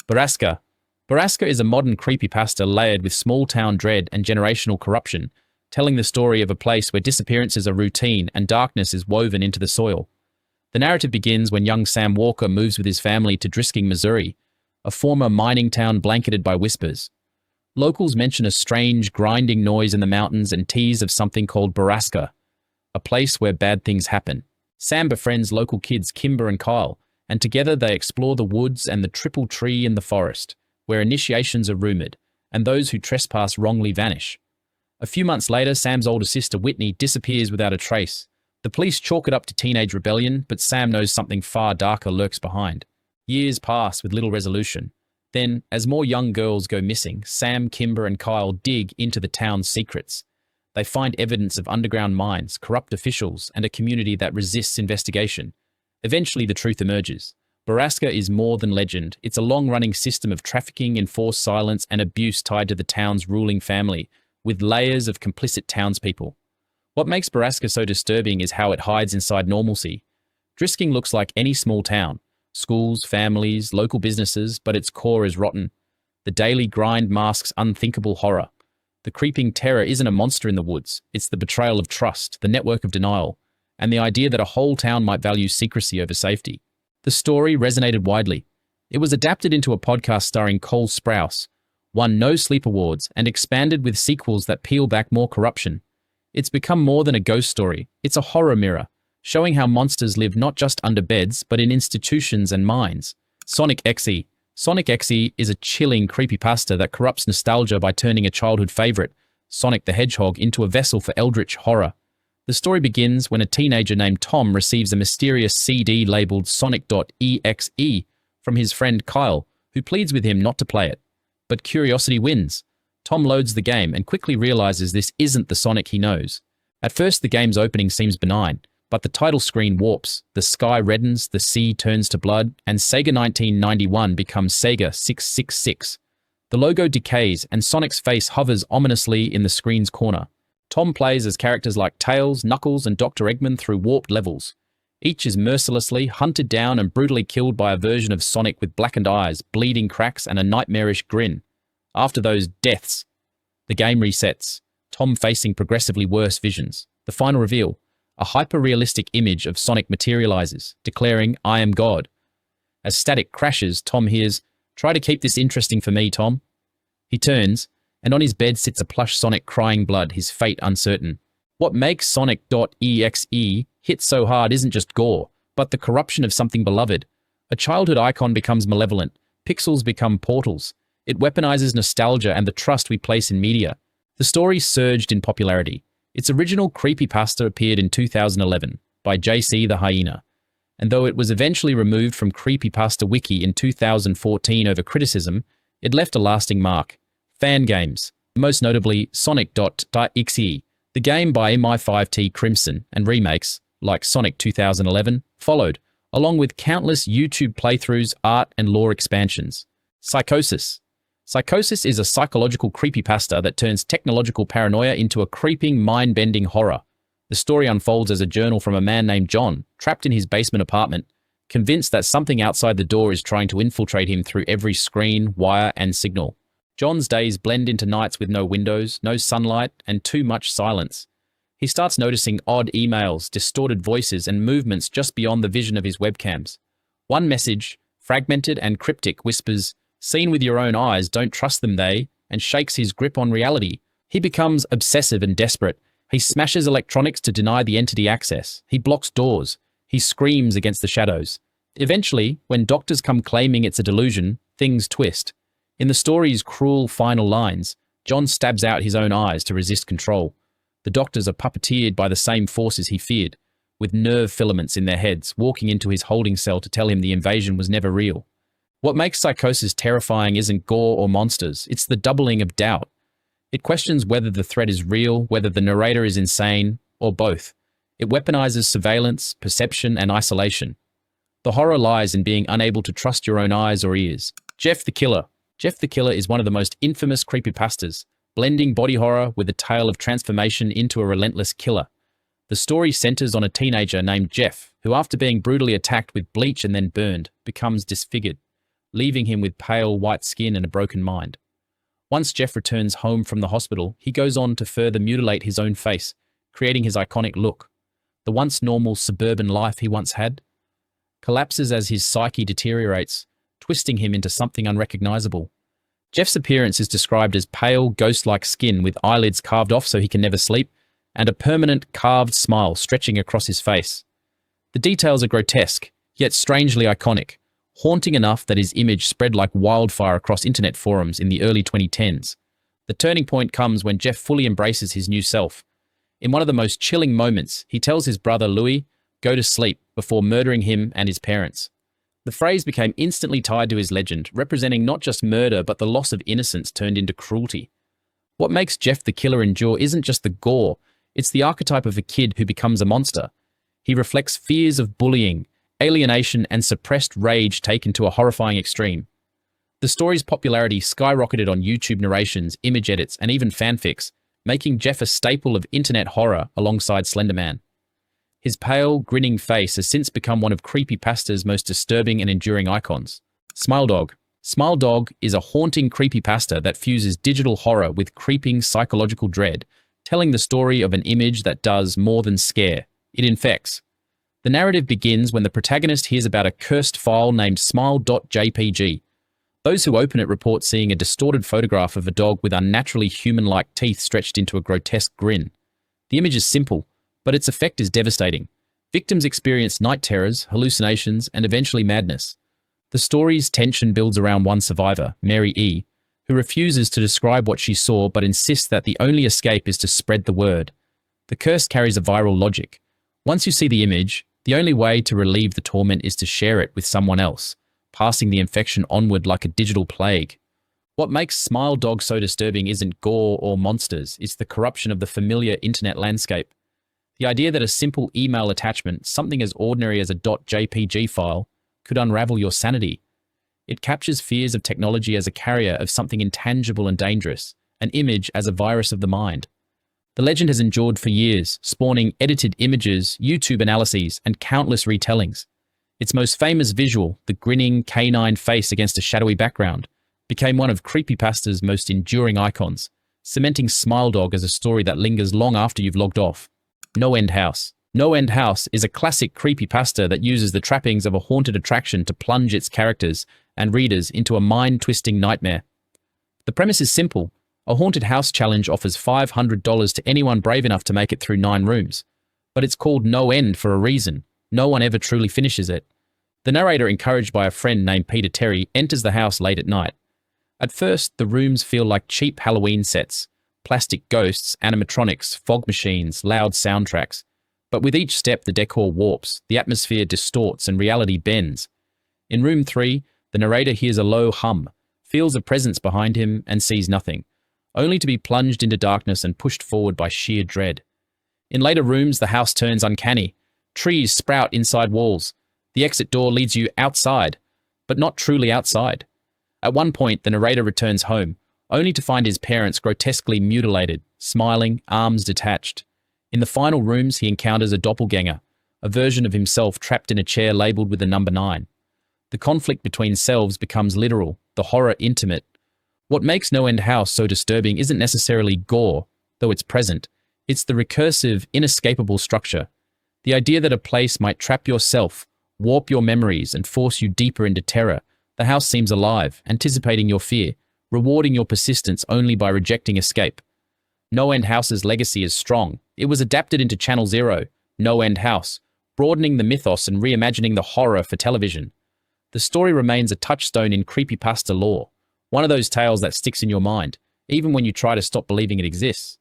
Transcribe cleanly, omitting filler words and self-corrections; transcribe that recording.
Borrasca. Borrasca is a modern creepypasta layered with small-town dread and generational corruption, telling the story of a place where disappearances are routine and darkness is woven into the soil. The narrative begins when young Sam Walker moves with his family to Drisking, Missouri, a former mining town blanketed by whispers. Locals mention a strange, grinding noise in the mountains and tease of something called Borrasca, a place where bad things happen. Sam befriends local kids Kimber and Kyle, and together they explore the woods and the triple tree in the forest, where initiations are rumored, and those who trespass wrongly vanish. A few months later, Sam's older sister Whitney disappears without a trace. The police chalk it up to teenage rebellion, but Sam knows something far darker lurks behind. Years pass with little resolution. Then, as more young girls go missing, Sam, Kimber, and Kyle dig into the town's secrets. They find evidence of underground mines, corrupt officials, and a community that resists investigation. Eventually, the truth emerges. Borrasca is more than legend. It's a long-running system of trafficking, enforced silence, and abuse tied to the town's ruling family, with layers of complicit townspeople. What makes Borrasca so disturbing is how it hides inside normalcy. Drisking looks like any small town. Schools, families, local businesses, but its core is rotten. The daily grind masks unthinkable horror. The creeping terror isn't a monster in the woods. It's the betrayal of trust, the network of denial, and the idea that a whole town might value secrecy over safety. The story resonated widely. It was adapted into a podcast starring Cole Sprouse, won No Sleep Awards, and expanded with sequels that peel back more corruption. It's become more than a ghost story. It's a horror mirror, showing how monsters live not just under beds, but in institutions and minds. Sonic.EXE. Sonic.EXE is a chilling creepypasta that corrupts nostalgia by turning a childhood favorite, Sonic the Hedgehog, into a vessel for eldritch horror. The story begins when a teenager named Tom receives a mysterious CD labeled Sonic.EXE from his friend Kyle, who pleads with him not to play it. But curiosity wins. Tom loads the game and quickly realizes this isn't the Sonic he knows. At first, the game's opening seems benign, but the title screen warps, the sky reddens, the sea turns to blood, and Sega 1991 becomes Sega 666. The logo decays, and Sonic's face hovers ominously in the screen's corner. Tom plays as characters like Tails, Knuckles, and Dr. Eggman through warped levels. Each is mercilessly hunted down and brutally killed by a version of Sonic with blackened eyes, bleeding cracks, and a nightmarish grin. After those deaths, the game resets, Tom facing progressively worse visions. The final reveal, a hyper-realistic image of Sonic materializes, declaring, "I am God." As static crashes, Tom hears, "Try to keep this interesting for me, Tom." He turns, and on his bed sits a plush Sonic crying blood, his fate uncertain. What makes Sonic.EXE hit so hard isn't just gore, but the corruption of something beloved. A childhood icon becomes malevolent, pixels become portals. It weaponizes nostalgia and the trust we place in media. The story surged in popularity. Its original creepypasta appeared in 2011 by JC the Hyena, and though it was eventually removed from Creepypasta Wiki in 2014 over criticism, it left a lasting mark. Fan games, most notably Sonic.EXE, the game by MI5T Crimson, and remakes, like Sonic 2011, followed, along with countless YouTube playthroughs, art, and lore expansions. Psychosis. Psychosis is a psychological creepypasta that turns technological paranoia into a creeping, mind-bending horror. The story unfolds as a journal from a man named John, trapped in his basement apartment, convinced that something outside the door is trying to infiltrate him through every screen, wire, and signal. John's days blend into nights with no windows, no sunlight, and too much silence. He starts noticing odd emails, distorted voices, and movements just beyond the vision of his webcams. One message, fragmented and cryptic, whispers, "Seen with your own eyes, don't trust them, and shakes his grip on reality. He becomes obsessive and desperate. He smashes electronics to deny the entity access. He blocks doors. He screams against the shadows. Eventually, when doctors come claiming it's a delusion, things twist. In the story's cruel final lines, John stabs out his own eyes to resist control. The doctors are puppeteered by the same forces he feared, with nerve filaments in their heads, walking into his holding cell to tell him the invasion was never real. What makes Psychosis terrifying isn't gore or monsters, it's the doubling of doubt. It questions whether the threat is real, whether the narrator is insane, or both. It weaponizes surveillance, perception, and isolation. The horror lies in being unable to trust your own eyes or ears. Jeff the Killer. Jeff the Killer is one of the most infamous creepypastas, blending body horror with a tale of transformation into a relentless killer. The story centers on a teenager named Jeff, who after being brutally attacked with bleach and then burned, becomes disfigured. leaving him with pale white skin and a broken mind. Once Jeff returns home from the hospital, he goes on to further mutilate his own face, creating his iconic look. The once normal suburban life he once had collapses as his psyche deteriorates, twisting him into something unrecognizable. Jeff's appearance is described as pale, ghost-like skin with eyelids carved off so he can never sleep, and a permanent carved smile stretching across his face. The details are grotesque, yet strangely iconic, haunting enough that his image spread like wildfire across internet forums in the early 2010s. The turning point comes when Jeff fully embraces his new self. In one of the most chilling moments, he tells his brother Louis, "Go to sleep," before murdering him and his parents. The phrase became instantly tied to his legend, representing not just murder but the loss of innocence turned into cruelty. What makes Jeff the Killer endure isn't just the gore, it's the archetype of a kid who becomes a monster. He reflects fears of bullying, alienation, and suppressed rage taken to a horrifying extreme. The story's popularity skyrocketed on YouTube narrations, image edits, and even fanfics, making Jeff a staple of internet horror alongside Slender Man. His pale, grinning face has since become one of Creepypasta's most disturbing and enduring icons. Smile Dog. Smile Dog is a haunting creepypasta that fuses digital horror with creeping psychological dread, telling the story of an image that does more than scare. It infects. The narrative begins when the protagonist hears about a cursed file named Smile.jpg. Those who open it report seeing a distorted photograph of a dog with unnaturally human-like teeth stretched into a grotesque grin. The image is simple, but its effect is devastating. Victims experience night terrors, hallucinations, and eventually madness. The story's tension builds around one survivor, Mary E., who refuses to describe what she saw but insists that the only escape is to spread the word. The curse carries a viral logic. Once you see the image, the only way to relieve the torment is to share it with someone else, passing the infection onward like a digital plague. What makes Smile Dog so disturbing isn't gore or monsters, it's the corruption of the familiar internet landscape. The idea that a simple email attachment, something as ordinary as a .jpg file, could unravel your sanity. It captures fears of technology as a carrier of something intangible and dangerous, an image as a virus of the mind. The legend has endured for years, spawning edited images, YouTube analyses, and countless retellings. Its most famous visual, the grinning canine face against a shadowy background, became one of Creepypasta's most enduring icons, cementing Smile Dog as a story that lingers long after you've logged off. NoEnd House. NoEnd House is a classic creepypasta that uses the trappings of a haunted attraction to plunge its characters and readers into a mind-twisting nightmare. The premise is simple. A haunted house challenge offers $500 to anyone brave enough to make it through 9 rooms. But it's called No End for a reason. No one ever truly finishes it. The narrator, encouraged by a friend named Peter Terry, enters the house late at night. At first, the rooms feel like cheap Halloween sets. Plastic ghosts, animatronics, fog machines, loud soundtracks. But with each step, the decor warps, the atmosphere distorts, and reality bends. In room 3, the narrator hears a low hum, feels a presence behind him, and sees nothing, only to be plunged into darkness and pushed forward by sheer dread. In later rooms, the house turns uncanny. Trees sprout inside walls. The exit door leads you outside, but not truly outside. At one point, the narrator returns home, only to find his parents grotesquely mutilated, smiling, arms detached. In the final rooms, he encounters a doppelganger, a version of himself trapped in a chair labeled with the number 9. The conflict between selves becomes literal, the horror intimate. What makes NoEnd House so disturbing isn't necessarily gore, though it's present. It's the recursive, inescapable structure. The idea that a place might trap yourself, warp your memories, and force you deeper into terror. The house seems alive, anticipating your fear, rewarding your persistence only by rejecting escape. NoEnd House's legacy is strong. It was adapted into Channel Zero, NoEnd House, broadening the mythos and reimagining the horror for television. The story remains a touchstone in creepypasta lore, one of those tales that sticks in your mind, even when you try to stop believing it exists.